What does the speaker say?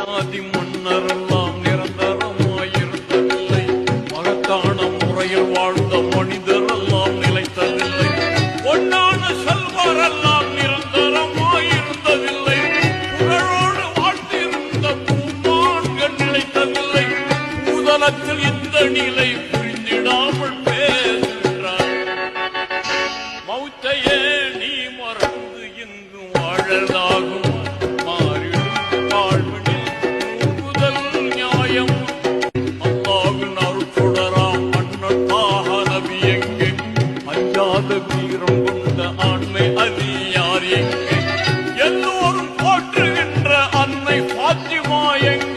ஆதி மன்னரெல்லாம் நிரந்தரமாயிருந்ததில்லை. மகத்தான முறையில் வாழ்ந்த மனிதரெல்லாம் நிலைத்ததில்லை. பொன்னான செல்வரெல்லாம் நிரந்தரமாயிருந்ததில்லை. புகழோடு வாழ்ந்திருந்த பூமான்கள் நிலைத்ததில்லை. பூதலத்தில் இந்த நிலை புரிந்திடாமல் பேசுகிறார். மௌத்தையே நீ மறந்து இங்கு வாழலாகும். வீரம் கொண்ட ஆண்மை அதியார் எங்கே? எல்லோரும் போற்றுகின்ற அன்னை பாத்திமா எங்கே?